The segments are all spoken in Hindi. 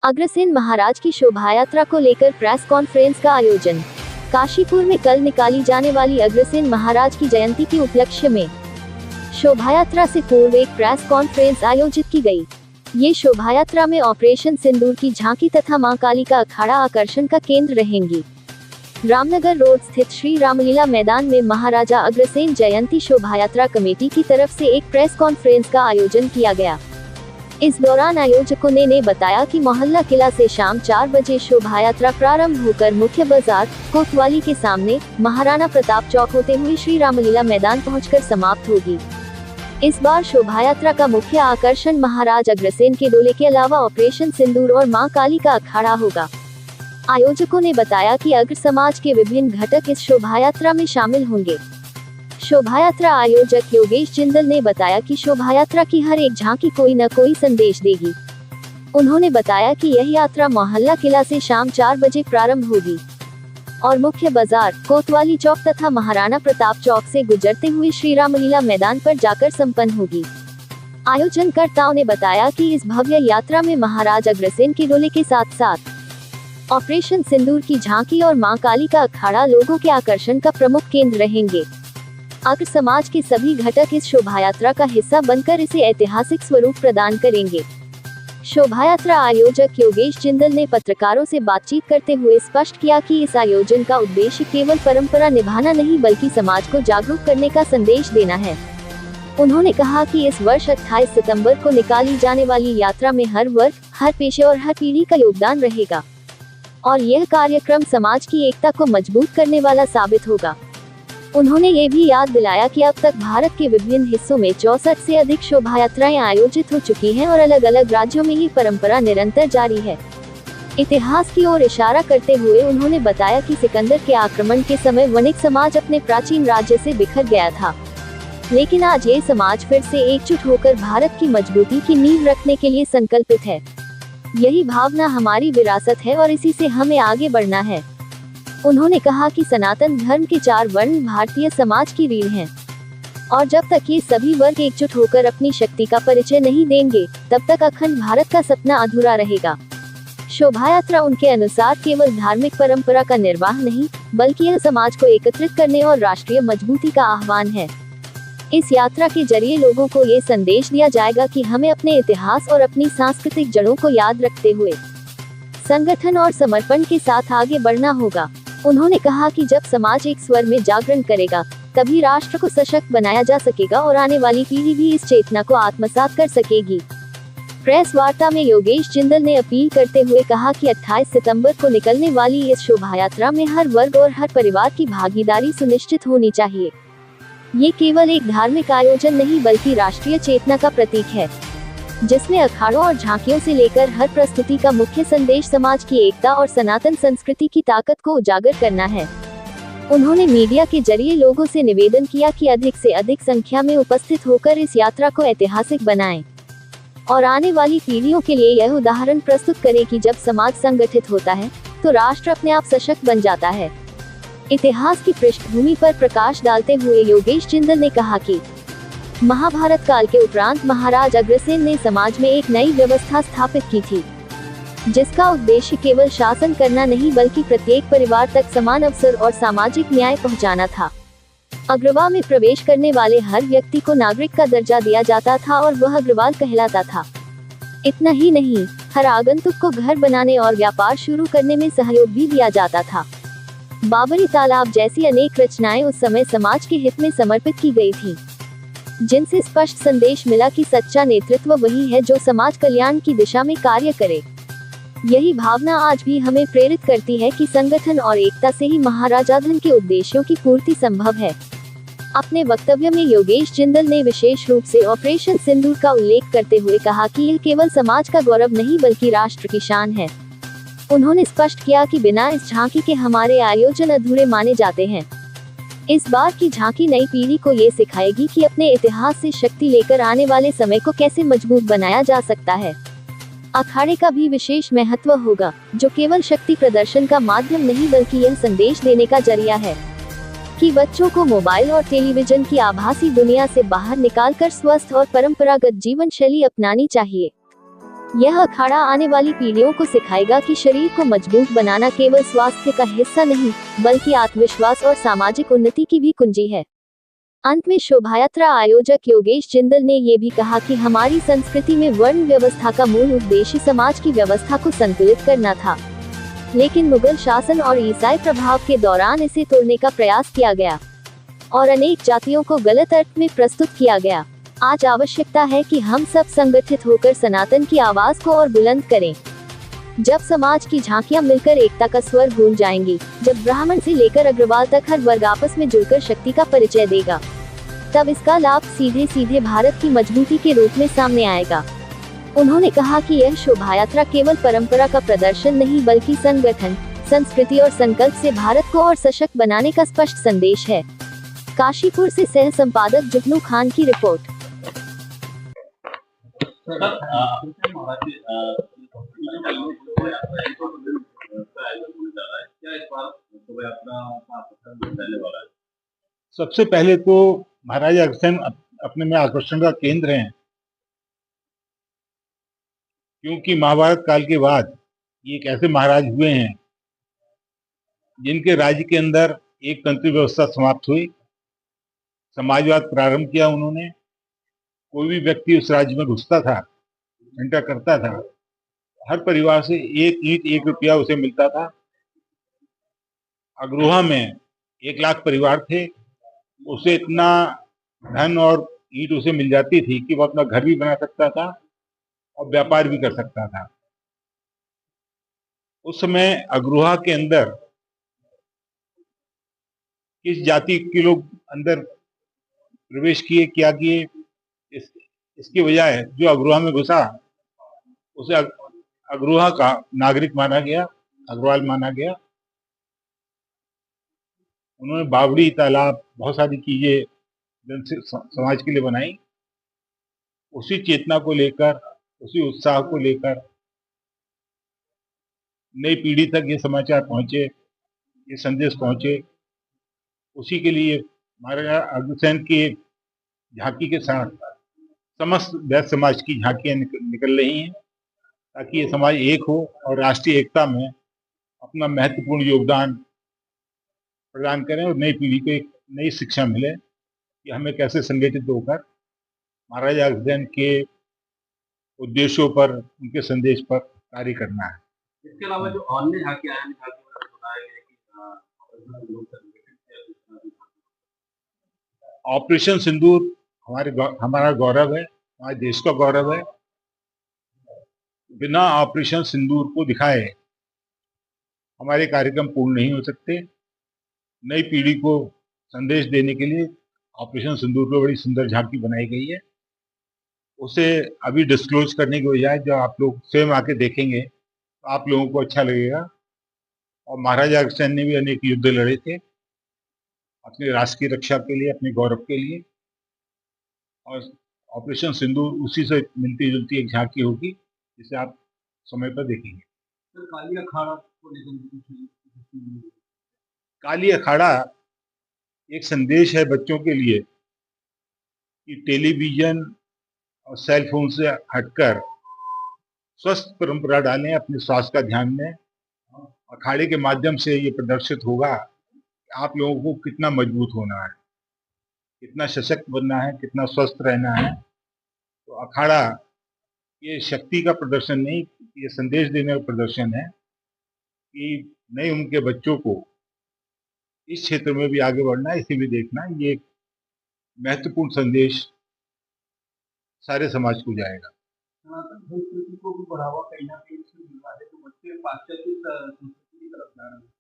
अग्रसेन महाराज की शोभा यात्रा को लेकर प्रेस कॉन्फ्रेंस का आयोजन। काशीपुर में कल निकाली जाने वाली अग्रसेन महाराज की जयंती के उपलक्ष्य में शोभा यात्रा से पूर्व एक प्रेस कॉन्फ्रेंस आयोजित की गई। ये शोभा यात्रा में ऑपरेशन सिंदूर की झांकी तथा मां काली का अखाड़ा आकर्षण का केंद्र रहेंगी। रामनगर रोड स्थित श्री रामलीला मैदान में महाराजा अग्रसेन जयंती शोभा यात्रा कमेटी की तरफ से एक प्रेस कॉन्फ्रेंस का आयोजन किया गया। इस दौरान आयोजकों ने बताया कि मोहल्ला किला से शाम 4 बजे शोभा यात्रा प्रारंभ होकर मुख्य बाजार कोतवाली के सामने महाराणा प्रताप चौक होते हुए श्री रामलीला मैदान पहुंचकर समाप्त होगी। इस बार शोभा यात्रा का मुख्य आकर्षण महाराज अग्रसेन के डोले के अलावा ऑपरेशन सिंदूर और मां काली का अखाड़ा होगा। आयोजकों ने बताया कि अग्र समाज के विभिन्न घटक इस शोभा यात्रा में शामिल होंगे। शोभा यात्रा आयोजक योगेश जिंदल ने बताया कि शोभा यात्रा की हर एक झांकी कोई न कोई संदेश देगी। उन्होंने बताया कि यह यात्रा मोहल्ला किला से शाम 4 बजे प्रारंभ होगी और मुख्य बाजार कोतवाली चौक तथा महाराणा प्रताप चौक से गुजरते हुए श्री रामलीला मैदान पर जाकर संपन्न होगी। आयोजनकर्ताओं ने बताया कि इस भव्य यात्रा में महाराज अग्रसेन के डोले के साथ साथ ऑपरेशन सिंदूर की झांकी और मां काली का अखाड़ा लोगों के आकर्षण का प्रमुख केंद्र रहेंगे। अग्र समाज के सभी घटक इस शोभा यात्रा का हिस्सा बनकर इसे ऐतिहासिक स्वरूप प्रदान करेंगे। शोभा यात्रा आयोजक योगेश जिंदल ने पत्रकारों से बातचीत करते हुए स्पष्ट किया कि इस आयोजन का उद्देश्य केवल परंपरा निभाना नहीं बल्कि समाज को जागरूक करने का संदेश देना है। उन्होंने कहा कि इस वर्ष 28 सितंबर को निकाली जाने वाली यात्रा में हर वर्ग, हर पेशे और हर पीढ़ी का योगदान रहेगा और यह कार्यक्रम समाज की एकता को मजबूत करने वाला साबित होगा। उन्होंने ये भी याद दिलाया कि अब तक भारत के विभिन्न हिस्सों में 64 से अधिक शोभा यात्राएं आयोजित हो चुकी हैं और अलग अलग राज्यों में ये परंपरा निरंतर जारी है। इतिहास की ओर इशारा करते हुए उन्होंने बताया कि सिकंदर के आक्रमण के समय वणिक समाज अपने प्राचीन राज्य से बिखर गया था, लेकिन आज ये समाज फिर से एकजुट होकर भारत की मजबूती की नींव रखने के लिए संकल्पित है। यही भावना हमारी विरासत है और इसी से हमें आगे बढ़ना है। उन्होंने कहा कि सनातन धर्म के 4 वर्ण भारतीय समाज की रीढ़ हैं और जब तक ये सभी वर्ग एकजुट होकर अपनी शक्ति का परिचय नहीं देंगे तब तक अखंड भारत का सपना अधूरा रहेगा। शोभा यात्रा उनके अनुसार केवल धार्मिक परंपरा का निर्वाह नहीं बल्कि यह समाज को एकत्रित करने और राष्ट्रीय मजबूती का आह्वान है। इस यात्रा के जरिए लोगों को ये संदेश दिया जाएगा कि हमें अपने इतिहास और अपनी सांस्कृतिक जड़ों को याद रखते हुए संगठन और समर्पण के साथ आगे बढ़ना होगा। उन्होंने कहा कि जब समाज एक स्वर में जागरण करेगा तभी राष्ट्र को सशक्त बनाया जा सकेगा और आने वाली पीढ़ी भी इस चेतना को आत्मसात कर सकेगी। प्रेस वार्ता में योगेश जिंदल ने अपील करते हुए कहा कि 28 सितंबर को निकलने वाली इस शोभा यात्रा में हर वर्ग और हर परिवार की भागीदारी सुनिश्चित होनी चाहिए। ये केवल एक धार्मिक आयोजन नहीं बल्कि राष्ट्रीय चेतना का प्रतीक है, जिसमें अखाड़ों और झांकियों से लेकर हर प्रस्तुति का मुख्य संदेश समाज की एकता और सनातन संस्कृति की ताकत को उजागर करना है। उन्होंने मीडिया के जरिए लोगों से निवेदन किया कि अधिक से अधिक संख्या में उपस्थित होकर इस यात्रा को ऐतिहासिक बनाएं और आने वाली पीढ़ियों के लिए यह उदाहरण प्रस्तुत करें कि जब समाज संगठित होता है तो राष्ट्र अपने आप सशक्त बन जाता है। इतिहास की पृष्ठभूमि पर प्रकाश डालते हुए योगेश जिंदल ने कहा कि महाभारत काल के उपरांत महाराज अग्रसेन ने समाज में एक नई व्यवस्था स्थापित की थी, जिसका उद्देश्य केवल शासन करना नहीं बल्कि प्रत्येक परिवार तक समान अवसर और सामाजिक न्याय पहुंचाना था। अग्रवाल में प्रवेश करने वाले हर व्यक्ति को नागरिक का दर्जा दिया जाता था और वह अग्रवाल कहलाता था। इतना ही नहीं, हर आगंतुक को घर बनाने और व्यापार शुरू करने में सहयोग भी दिया जाता था। बाबरी तालाब जैसी अनेक रचनाएं उस समय समाज के हित में समर्पित की गई थी, जिनसे स्पष्ट संदेश मिला कि सच्चा नेतृत्व वही है जो समाज कल्याण की दिशा में कार्य करे। यही भावना आज भी हमें प्रेरित करती है कि संगठन और एकता से ही महाराजाधन के उद्देश्यों की पूर्ति संभव है। अपने वक्तव्य में योगेश जिंदल ने विशेष रूप से ऑपरेशन सिंदूर का उल्लेख करते हुए कहा कि यह केवल समाज का गौरव नहीं बल्कि राष्ट्र की शान है। उन्होंने स्पष्ट किया कि बिना इस झांकी के हमारे आयोजन अधूरे माने जाते हैं। इस बार की झांकी नई पीढ़ी को ये सिखाएगी कि अपने इतिहास से शक्ति लेकर आने वाले समय को कैसे मजबूत बनाया जा सकता है। अखाड़े का भी विशेष महत्व होगा, जो केवल शक्ति प्रदर्शन का माध्यम नहीं बल्कि यह संदेश देने का जरिया है कि बच्चों को मोबाइल और टेलीविजन की आभासी दुनिया से बाहर निकालकर स्वस्थ और परंपरागत जीवन शैली अपनानी चाहिए। यह अखाड़ा आने वाली पीढ़ियों को सिखाएगा कि शरीर को मजबूत बनाना केवल स्वास्थ्य का हिस्सा नहीं, बल्कि आत्मविश्वास और सामाजिक उन्नति की भी कुंजी है। अंत में शोभायात्रा आयोजक योगेश जिंदल ने ये भी कहा कि हमारी संस्कृति में वर्ण व्यवस्था का मूल उद्देश्य समाज की व्यवस्था को संतुलित करना था, लेकिन मुगल शासन और ईसाई प्रभाव के दौरान इसे तोड़ने का प्रयास किया गया और अनेक जातियों को गलत अर्थ में प्रस्तुत किया गया। आज आवश्यकता है कि हम सब संगठित होकर सनातन की आवाज को और बुलंद करें। जब समाज की झांकियां मिलकर एकता का स्वर गूंज जाएंगी, जब ब्राह्मण से लेकर अग्रवाल तक हर वर्ग आपस में जुड़कर शक्ति का परिचय देगा, तब इसका लाभ सीधे सीधे भारत की मजबूती के रूप में सामने आएगा। उन्होंने कहा कि यह शोभायात्रा केवल परंपरा का प्रदर्शन नहीं, बल्कि संगठन, संस्कृति और संकल्प से भारत को और सशक्त बनाने का स्पष्ट संदेश है। काशीपुर से सह संपादक जुगनू खान की रिपोर्ट। सबसे पहले तो महाराजा अग्रसेन अपने में आकर्षण का केंद्र हैं, क्योंकि महाभारत काल के बाद ये एक ऐसे महाराज हुए हैं जिनके राज्य के अंदर एक तंत्र व्यवस्था समाप्त हुई, समाजवाद प्रारंभ किया उन्होंने। कोई भी व्यक्ति उस राज्य में घुसता था, एंटर करता था, हर परिवार से 1 ईंट 1 रुपया उसे मिलता था। अग्रोहा में 1 लाख परिवार थे, उसे इतना धन और ईंट उसे मिल जाती थी कि वो अपना घर भी बना सकता था और व्यापार भी कर सकता था। उस समय अग्रोहा के अंदर किस जाति के लोग अंदर प्रवेश किए, क्या किए, इसकी बजाय जो अग्रोहा में घुसा उसे अग्रोहा का नागरिक माना गया, अग्रवाल माना गया। उन्होंने बावड़ी, तालाब, बहुत सारी चीजें समाज के लिए बनाई। उसी चेतना को लेकर, उसी उत्साह को लेकर नई पीढ़ी तक ये समाचार पहुंचे, ये संदेश पहुंचे। उसी के लिए महाराजा अग्रसेन की झांकी के साथ समस्त वैश्य समाज की झांकियां निकल रही हैं, ताकि ये समाज एक हो और राष्ट्रीय एकता में अपना महत्वपूर्ण योगदान प्रदान करें और नई पीढ़ी को एक नई शिक्षा मिले कि हमें कैसे संगठित होकर महाराजा अग्रसेन के उद्देश्यों पर, उनके संदेश पर कार्य करना है। इसके अलावा जो अन्य झांकियां हैं, ऑपरेशन सिंदूर हमारा गौरव है, हमारे देश का गौरव है। बिना ऑपरेशन सिंदूर को दिखाए हमारे कार्यक्रम पूर्ण नहीं हो सकते। नई पीढ़ी को संदेश देने के लिए ऑपरेशन सिंदूर पर बड़ी सुंदर झांकी बनाई गई है। उसे अभी डिस्क्लोज करने के बजाय जब आप लोग स्वयं आके देखेंगे तो आप लोगों को अच्छा लगेगा। और महाराजा अग्रसेन ने भी अनेक युद्ध लड़े थे अपने राष्ट्र की रक्षा के लिए, अपने गौरव के लिए, और ऑपरेशन सिंदूर उसी से मिलती जुलती एक झांकी होगी जिसे आप समय पर देखेंगे। काली अखाड़ा काली अखाड़ा एक संदेश है बच्चों के लिए कि टेलीविजन और सेल फोन से हटकर स्वस्थ परंपरा डालें, अपने स्वास्थ्य का ध्यान दें। अखाड़े के माध्यम से ये प्रदर्शित होगा कि आप लोगों को कितना मजबूत होना है, कितना सशक्त बनना है, कितना स्वस्थ रहना है। तो अखाड़ा ये शक्ति का प्रदर्शन नहीं, ये संदेश देने का प्रदर्शन है कि नई उम्र के बच्चों को इस क्षेत्र में भी आगे बढ़ना है, इसे भी देखना है। ये एक महत्वपूर्ण संदेश सारे समाज को जाएगा। सनातन संस्कृति को भी बढ़ावा कहीं ना कहीं इसमें मिल रहा है, तो बच्चे पाश्चात्य संस्कृति की तरफ जा रहे हैं,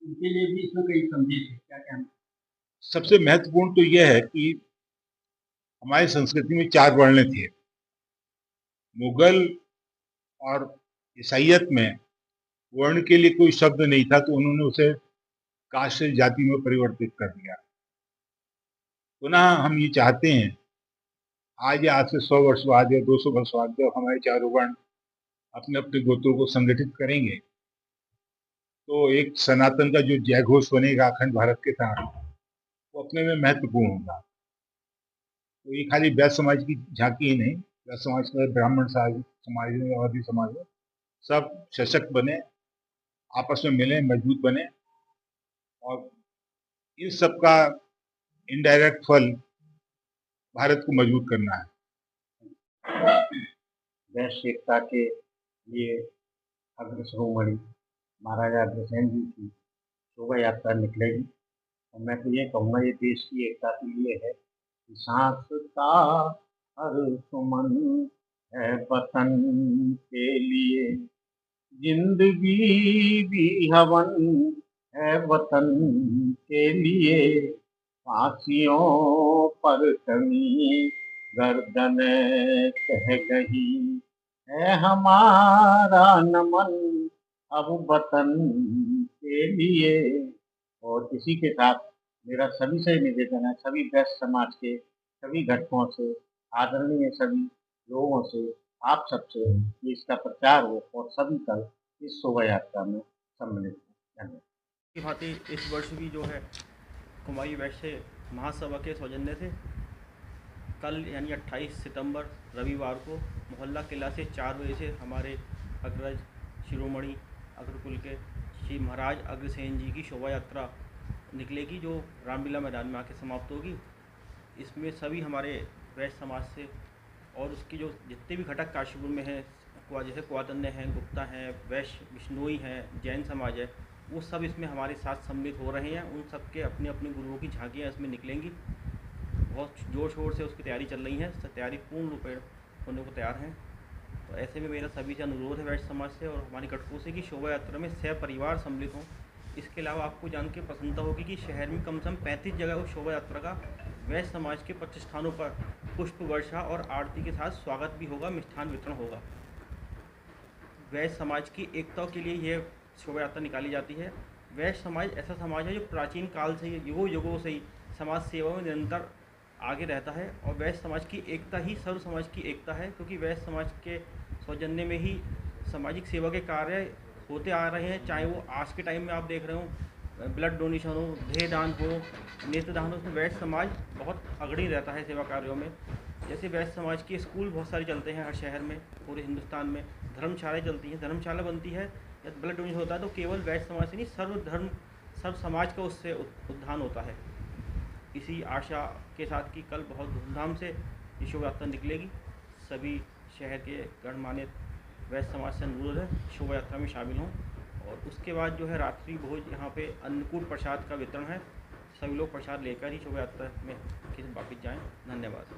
उनके लिए भी इसमें कई संदेश है, क्या कहना? सबसे महत्वपूर्ण तो यह है कि हमारी संस्कृति में 4 वर्ण थे। मुगल और ईसाइयत में वर्ण के लिए कोई शब्द नहीं था, तो उन्होंने उसे कास्ट जाति में परिवर्तित कर दिया। पुनः हम ये चाहते हैं आज से 100 वर्ष बाद या 200 वर्ष बाद जब हमारे चारों वर्ण अपने अपने गोत्रों को संगठित करेंगे तो एक सनातन का जो जय घोष बनेगा अखंड भारत के साथ, वो अपने में महत्वपूर्ण होगा। तो ये खाली वैश्य समाज की झांकी ही नहीं, समाज के ब्राह्मण समाज में और भी समाज में सब सशक्त बने, आपस में मिले, मजबूत बने और इन सब का इनडायरेक्ट फल भारत को मजबूत करना है। देश एकता के लिए अग्र शिरोमणि महाराजा अग्रसेन जी की शोभा यात्रा निकलेगी और मैं तो ये कहूँगा ये देश की एकता के लिए है कि सांस का हर सुमन है वतन के लिए, जिंदगी भी हवन है वतन के लिए, फांसियों पर कमी गर्दन कह गई है हमारा नमन अब वतन के लिए। और इसी के साथ मेरा सभी से निवेदन है, सभी वैश्य समाज के सभी घटकों से, आदरणीय सभी लोगों से, आप सबसे कि इसका प्रचार हो और सभी कल इस शोभा यात्रा में सम्मिलित हो। धन्यवाद। की भांति इस वर्ष भी जो है कुमारी वैश्य महासभा के सौजन्य से कल यानी 28 सितंबर रविवार को मोहल्ला किला से 4 बजे से हमारे अग्रज शिरोमणि अग्रकुल के श्री महाराज अग्रसेन जी की शोभा यात्रा निकलेगी, जो रामलीला मैदान में आके समाप्त होगी। इसमें सभी हमारे वैश्य समाज से और उसकी जो जितने भी घटक काशीपुर में हैं, जैसे कुआतन्य हैं, गुप्ता हैं, वैश्य बिश्नोई हैं, जैन समाज है, वो सब इसमें हमारे साथ सम्मिलित हो रहे हैं। उन सब के अपने अपने गुरुओं की झांकियाँ इसमें निकलेंगी। बहुत जोर शोर से उसकी तैयारी चल रही है, तैयारी पूर्ण रूप होने को तैयार हैं। तो ऐसे में मेरा सभी से अनुरोध है वैश्य समाज से और हमारी घटकों से कि शोभा यात्रा में सहपरिवार सम्मिलित हों। इसके अलावा आपको जान के प्रसन्नता होगी कि शहर में कम से कम 35 जगह उस शोभा यात्रा का वैश्य समाज के प्रतिष्ठानों पर पुष्प वर्षा और आरती के साथ स्वागत भी होगा, मिष्ठान वितरण होगा। वैश्य समाज की एकता के लिए यह शोभा यात्रा निकाली जाती है। वैश्य समाज ऐसा समाज है जो प्राचीन काल से युगों युगों से ही समाज सेवा में निरंतर आगे रहता है और वैश्य समाज की एकता ही सर्व समाज की एकता है, क्योंकि वैश्य समाज के सौजन्य में ही सामाजिक सेवा के कार्य होते आ रहे हैं। चाहे वो आज के टाइम में आप देख रहे हो ब्लड डोनेशन हो, देह दान हो, नेत्रदान हो, उसमें वैश्य समाज बहुत अग्रणी रहता है सेवा कार्यों में। जैसे वैश्य समाज के स्कूल बहुत सारे चलते हैं हर शहर में, पूरे हिंदुस्तान में धर्मशालाएँ चलती हैं, धर्मशाला बनती है या ब्लड डोनेशन होता है तो केवल वैश्य समाज से नहीं, सर्वधर्म सर्व समाज का उससे उत्थान होता है। इसी आशा के साथ कि कल बहुत धूमधाम से ये शोभा यात्रा निकलेगी। सभी शहर के गणमान्य वैश्य समाज से अनुरोध है शोभा यात्रा में शामिल हों। और उसके बाद जो है रात्रि भोज यहाँ पे अन्नकूट प्रसाद का वितरण है। सभी लोग प्रसाद लेकर ही शोभा यात्रा में वापस जाएँ। धन्यवाद।